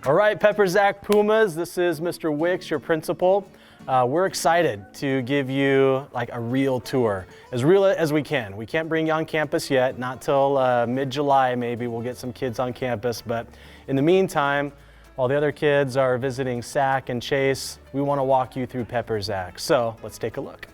All right, Peperzak Pumas, this is Mr. Wicks, your principal. We're excited to give you like a real tour, as real as we can. We can't bring you on campus yet, not till mid-July maybe we'll get some kids on campus, but in the meantime, while the other kids are visiting Sac and Chase, we want to walk you through Peperzak. So let's take a look.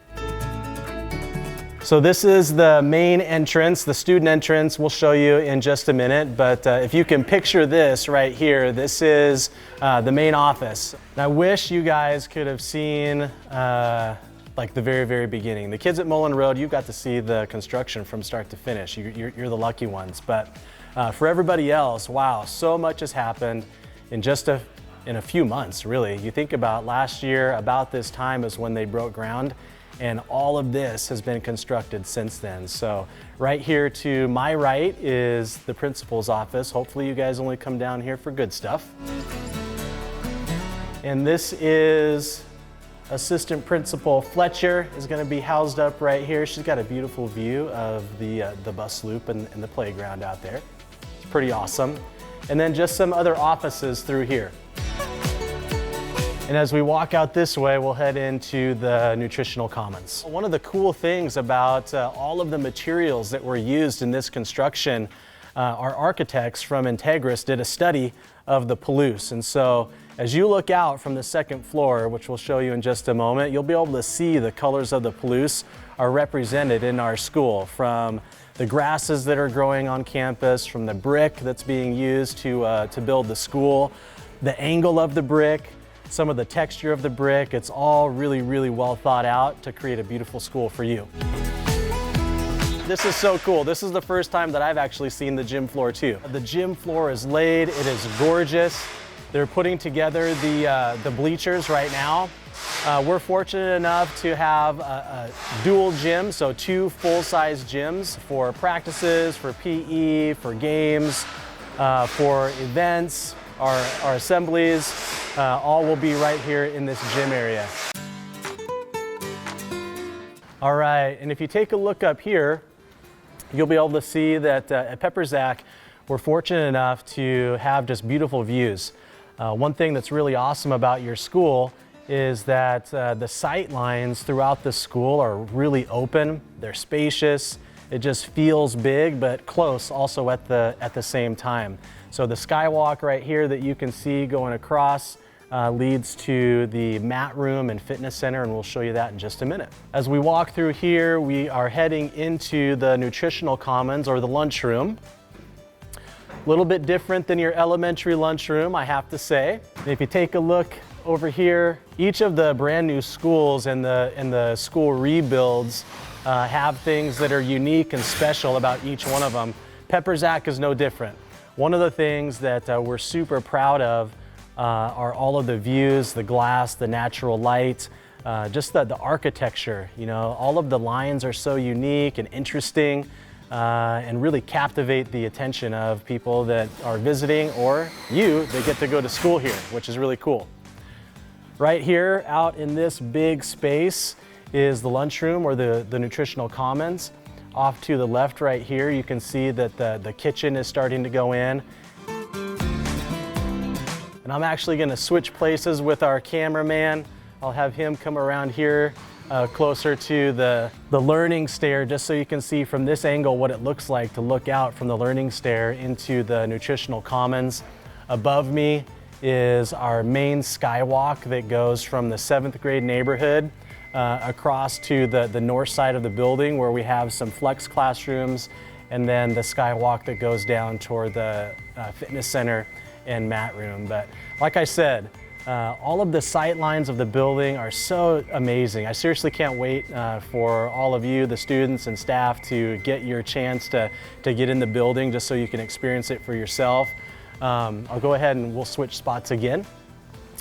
So this is the main entrance, the student entrance. We'll show you in just a minute, but if you can picture this right here, this is the main office. And I wish you guys could have seen like the very beginning. The kids at Mullen Road, you got to see the construction from start to finish. You're the lucky ones, but for everybody else, wow, so much has happened in just in a few months, really. You think about last year, about this time is when they broke ground, and all of this has been constructed since then. So right here to my right is the principal's office. Hopefully you guys only come down here for good stuff. And this is Assistant Principal Fletcher is going to be housed up right here. She's got a beautiful view of the bus loop and the playground out there. It's pretty awesome. And then just some other offices through here. And as we walk out this way, we'll head into the nutritional commons. One of the cool things about all of the materials that were used in this construction, our architects from Integris did a study of the Palouse. And so as you look out from the second floor, which we'll show you in just a moment, you'll be able to see the colors of the Palouse are represented in our school, from the grasses that are growing on campus, from the brick that's being used to build the school, the angle of the brick, some of the texture of the brick. It's all really well thought out to create a beautiful school for you. This is so cool. This is the first time that I've actually seen the gym floor too. The gym floor is laid, it is gorgeous. They're putting together the bleachers right now. We're fortunate enough to have a dual gym, so two full-size gyms for practices, for PE, for games, for events, our assemblies. All will be right here in this gym area. All right, and if you take a look up here, you'll be able to see that at Peperzak, we're fortunate enough to have just beautiful views. One thing that's really awesome about your school is that the sight lines throughout the school are really open, they're spacious, it just feels big but close also at the same time. So the skywalk right here that you can see going across leads to the mat room and fitness center, and we'll show you that in just a minute. As we walk through here, we are heading into the nutritional commons, or the lunchroom. A little bit different than your elementary lunchroom, I have to say. And if you take a look over here, each of the brand new schools and the school rebuilds have things that are unique and special about each one of them. Peperzak is no different. One of the things that we're super proud of are all of the views, the glass, the natural light, just the architecture. You know, all of the lines are so unique and interesting and really captivate the attention of people that are visiting, or you that get to go to school here, which is really cool. Right here out in this big space is the lunchroom, or the nutritional commons. Off to the left right here, you can see that the kitchen is starting to go in. And I'm actually going to switch places with our cameraman. I'll have him come around here closer to the learning stair, just so you can see from this angle what it looks like to look out from the learning stair into the nutritional commons. Above me is our main skywalk that goes from the 7th grade neighborhood across to the north side of the building, where we have some flex classrooms, and then the skywalk that goes down toward the fitness center and mat room. But like I said, all of the sight lines of the building are so amazing. I seriously can't wait for all of you, the students and staff, to get your chance to get in the building just so you can experience it for yourself. I'll go ahead and we'll switch spots again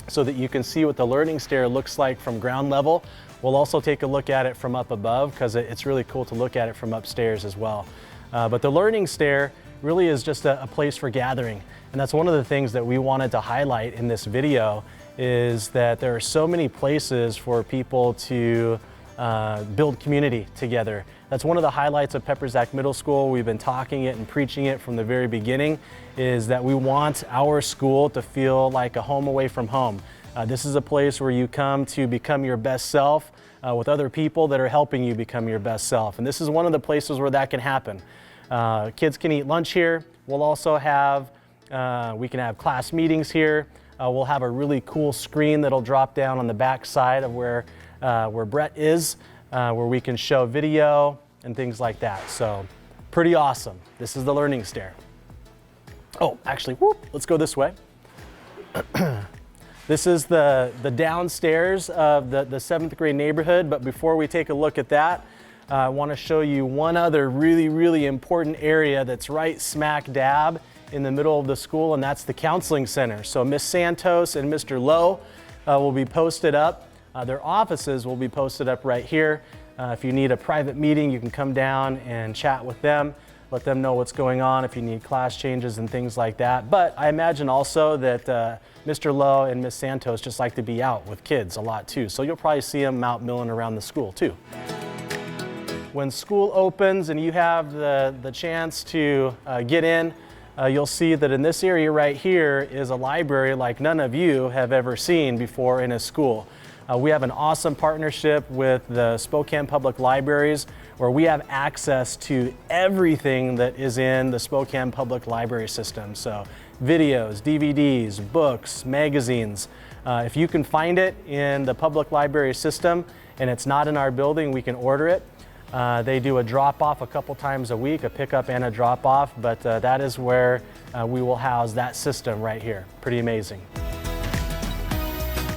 so that you can see what the learning stair looks like from ground level. We'll also take a look at it from up above, because it's really cool to look at it from upstairs as well. But the learning stair really is just a place for gathering. And that's one of the things that we wanted to highlight in this video, is that there are so many places for people to build community together. That's one of the highlights of Peperzak Middle School. We've been talking it and preaching it from the very beginning, is that we want our school to feel like a home away from home. This is a place where you come to become your best self with other people that are helping you become your best self. And this is one of the places where that can happen. Kids can eat lunch here. We'll also have, we can have class meetings here. We'll have a really cool screen that'll drop down on the back side of where Brett is, where we can show video and things like that. So pretty awesome. This is the learning stair. Oh, actually, let's go this way. This is the downstairs of the 7th grade neighborhood, but before we take a look at that, I want to show you one other really important area that's right smack dab in the middle of the school, and that's the counseling center. So Miss Santos and Mr. Lowe will be posted up. Their offices will be posted up right here. If you need a private meeting, you can come down and chat with them, let them know what's going on if you need class changes and things like that. But I imagine also that Mr. Lowe and Miss Santos just like to be out with kids a lot too. So you'll probably see them out milling around the school too. When school opens and you have the chance to get in, you'll see that in this area right here is a library like none of you have ever seen before in a school. We have an awesome partnership with the Spokane Public Libraries, where we have access to everything that is in the Spokane Public Library system. So videos, DVDs, books, magazines. If you can find it in the public library system and it's not in our building, we can order it. They do a drop-off a couple times a week, a pickup and a drop-off, but that is where we will house that system right here. Pretty amazing.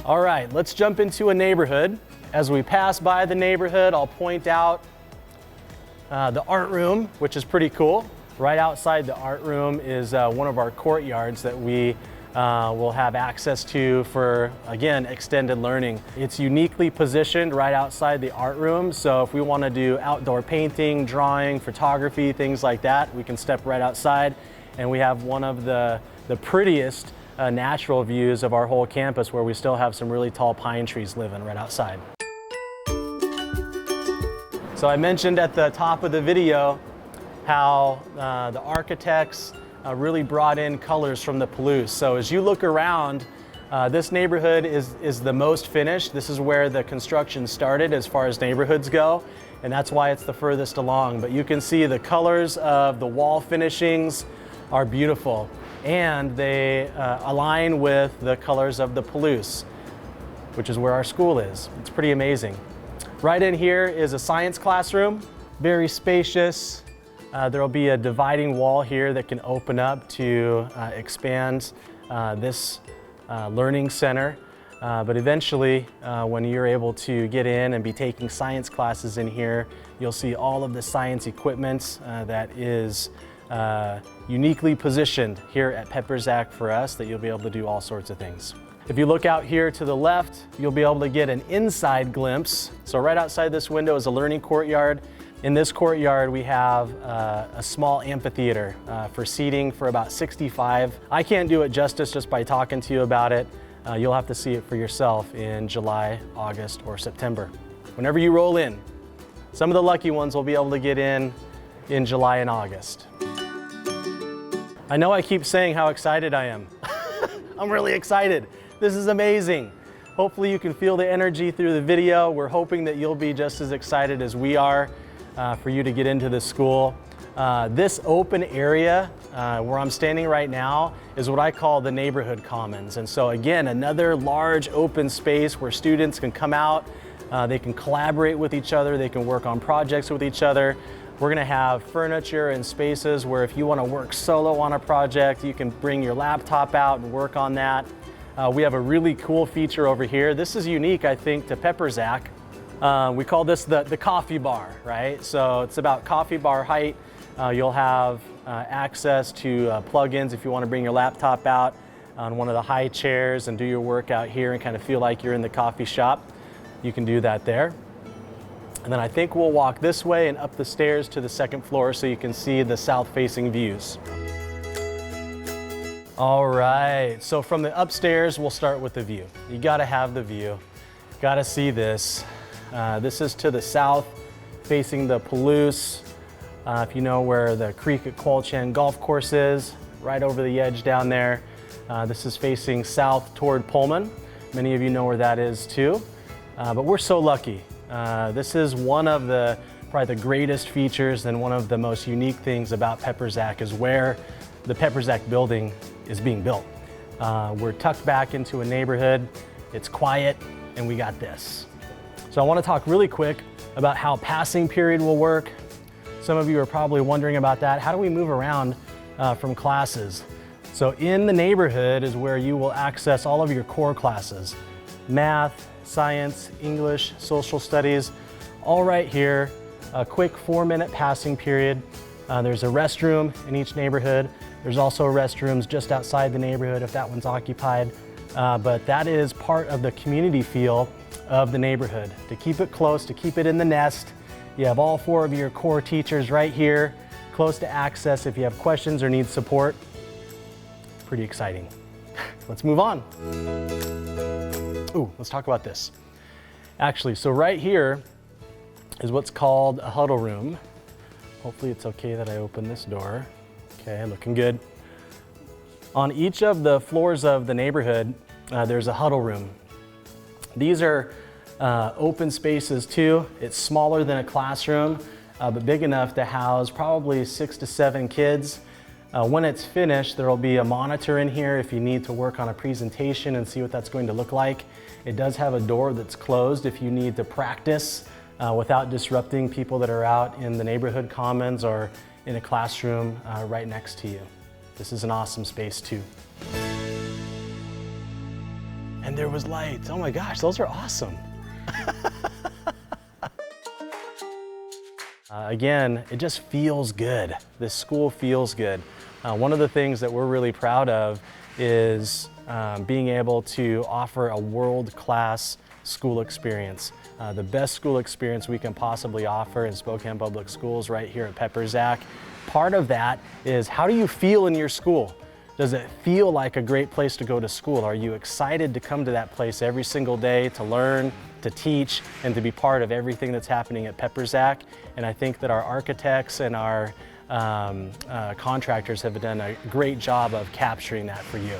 All right, let's jump into a neighborhood. As we pass by the neighborhood, I'll point out the art room, which is pretty cool. Right outside the art room is one of our courtyards that we will have access to for, again, extended learning. It's uniquely positioned right outside the art room, so if we want to do outdoor painting, drawing, photography, things like that, we can step right outside, and we have one of the prettiest natural views of our whole campus, where we still have some really tall pine trees living right outside. So I mentioned at the top of the video how the architects really brought in colors from the Palouse. So as you look around, this neighborhood is the most finished. This is where the construction started as far as neighborhoods go, and that's why it's the furthest along. But you can see the colors of the wall finishings are beautiful, and they align with the colors of the Palouse, which is where our school is. It's pretty amazing. Right in here is a science classroom, very spacious. There will be a dividing wall here that can open up to expand this learning center. But eventually, when you're able to get in and be taking science classes in here, you'll see all of the science equipment that is uniquely positioned here at Peperzak for us, that you'll be able to do all sorts of things. If you look out here to the left, you'll be able to get an inside glimpse. So right outside this window is a learning courtyard. In this courtyard, we have a small amphitheater for seating for about 65. I can't do it justice just by talking to you about it. You'll have to see it for yourself in July, August, or September. Whenever you roll in, some of the lucky ones will be able to get in July and August. I know I keep saying how excited I am. I'm really excited. This is amazing. Hopefully you can feel the energy through the video. We're hoping that you'll be just as excited as we are for you to get into this school. This open area where I'm standing right now is what I call the neighborhood commons. And so again, another large open space where students can come out, they can collaborate with each other, they can work on projects with each other. We're gonna have furniture and spaces where if you wanna work solo on a project, you can bring your laptop out and work on that. We have a really cool feature over here. This is unique, I think, to Peperzak. We call this the coffee bar, right? So it's about coffee bar height. You'll have access to plug-ins if you want to bring your laptop out on one of the high chairs and do your work out here and kind of feel like you're in the coffee shop. You can do that there. And then I think we'll walk this way and up the stairs to the second floor so you can see the south-facing views. All right, so from the upstairs, we'll start with the view. You gotta have the view. Gotta see this. This is to the south, facing the Palouse. If you know where the creek at Qualchan Golf Course is, right over the edge down there. This is facing south toward Pullman. Many of you know where that is too. But we're so lucky. This is one of the probably the greatest features and one of the most unique things about Peperzak is where the Peperzak building is being built. We're tucked back into a neighborhood, it's quiet, and we got this. So I want to talk really quick about how passing period will work. Some of you are probably wondering about that. How do we move around from classes? So in the neighborhood is where you will access all of your core classes. Math, science, English, social studies, all right here. A quick 4-minute passing period. There's a restroom in each neighborhood. There's also restrooms just outside the neighborhood if that one's occupied. But that is part of the community feel of the neighborhood. To keep it close, to keep it in the nest. You have all 4 of your core teachers right here, close to access if you have questions or need support. Pretty exciting. Let's move on. Ooh, let's talk about this. Actually, so right here is what's called a huddle room. Hopefully it's okay that I open this door. Okay, looking good. On each of the floors of the neighborhood, there's a huddle room. These are open spaces too. It's smaller than a classroom, but big enough to house probably 6 to 7 kids. When it's finished, there will be a monitor in here if you need to work on a presentation and see what that's going to look like. It does have a door that's closed if you need to practice without disrupting people that are out in the neighborhood commons or in a classroom right next to you. This is an awesome space too. And there was lights. Oh my gosh, those are awesome. Again, it just feels good. This school feels good. One of the things that we're really proud of is being able to offer a world-class school experience. The best school experience we can possibly offer in Spokane Public Schools right here at Peperzak. Part of that is, how do you feel in your school? Does it feel like a great place to go to school? Are you excited to come to that place every single day to learn, to teach, and to be part of everything that's happening at Peperzak? And I think that our architects and our contractors have done a great job of capturing that for you.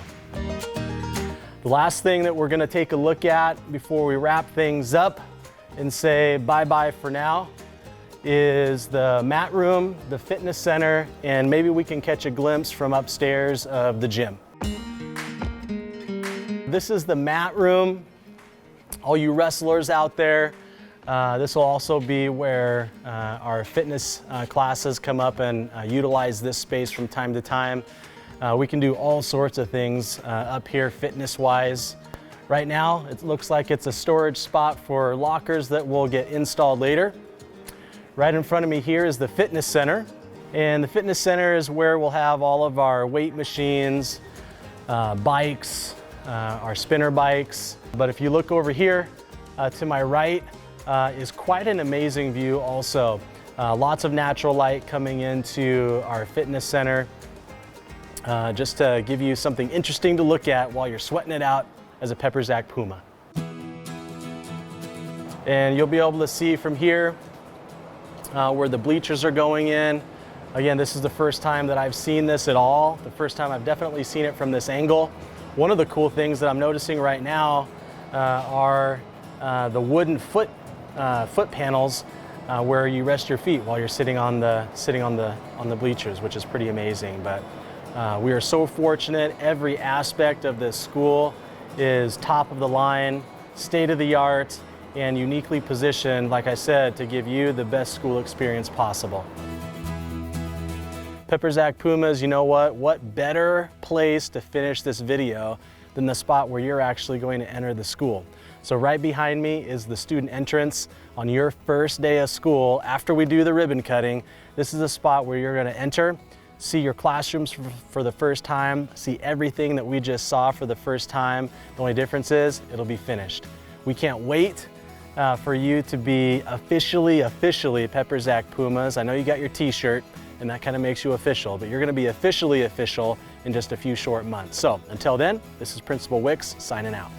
The last thing that we're going to take a look at before we wrap things up and say bye-bye for now is the mat room, the fitness center, and maybe we can catch a glimpse from upstairs of the gym. This is the mat room. All you wrestlers out there, this will also be where our fitness classes come up and utilize this space from time to time. We can do all sorts of things up here fitness-wise. Right now, it looks like it's a storage spot for lockers that will get installed later. Right in front of me here is the fitness center. And the fitness center is where we'll have all of our weight machines, bikes, our spinner bikes. But if you look over here to my right is quite an amazing view also. Lots of natural light coming into our fitness center. Just to give you something interesting to look at while you're sweating it out as a Peperzak Puma. And you'll be able to see from here where the bleachers are going in. Again, this is the first time that I've seen this at all. The first time I've definitely seen it from this angle. One of the cool things that I'm noticing right now are the wooden foot panels where you rest your feet while you're sitting on the bleachers, which is pretty amazing. But we are so fortunate. Every aspect of this school is top of the line, state of the art, and uniquely positioned, like I said, to give you the best school experience possible. Peperzak Pumas, you know what better place to finish this video than the spot where you're actually going to enter the school. So right behind me is the student entrance on your first day of school. After we do the ribbon cutting, this is a spot where you're going to enter, see your classrooms for the first time, see everything that we just saw for the first time. The only difference is it'll be finished. We can't wait for you to be officially Peperzak Pumas. I know you got your t-shirt and that kind of makes you official, but you're going to be officially official in just a few short months. So until then, this is Principal Wicks signing out.